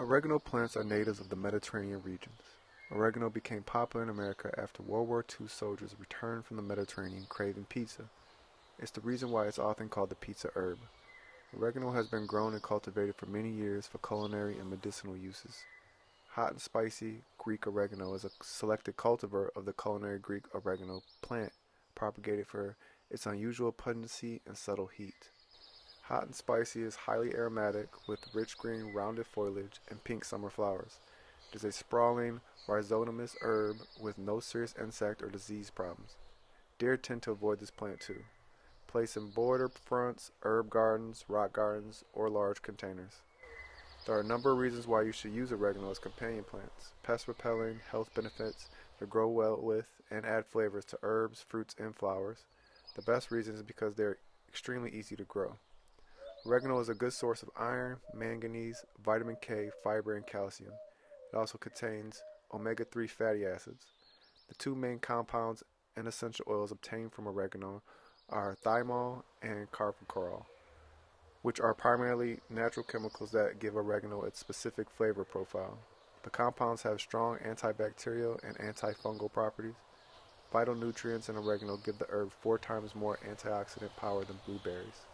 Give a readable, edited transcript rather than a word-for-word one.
Oregano plants are natives of the Mediterranean regions. Oregano became popular in America after World War II soldiers returned from the Mediterranean craving pizza. It's the reason why it's often called the pizza herb. Oregano has been grown and cultivated for many years for culinary and medicinal uses. Hot and spicy Greek oregano is a selected cultivar of the culinary Greek oregano plant, propagated for its unusual pungency and subtle heat. Hot and spicy is highly aromatic with rich green rounded foliage and pink summer flowers. It is a sprawling rhizomatous herb with no serious insect or disease problems. Deer tend to avoid this plant too. Place in border fronts, herb gardens, rock gardens, or large containers. There are a number of reasons why you should use oregano as companion plants: pest repelling, health benefits, to grow well with, and add flavors to herbs, fruits, and flowers. The best reason is because they are extremely easy to grow. Oregano is a good source of iron, manganese, vitamin K, fiber, and calcium. It also contains omega-3 fatty acids. The two main compounds and essential oils obtained from oregano are thymol and carfentanil, which are primarily natural chemicals that give oregano its specific flavor profile. The compounds have strong antibacterial and antifungal properties. Vital nutrients in oregano give the herb 4 times more antioxidant power than blueberries.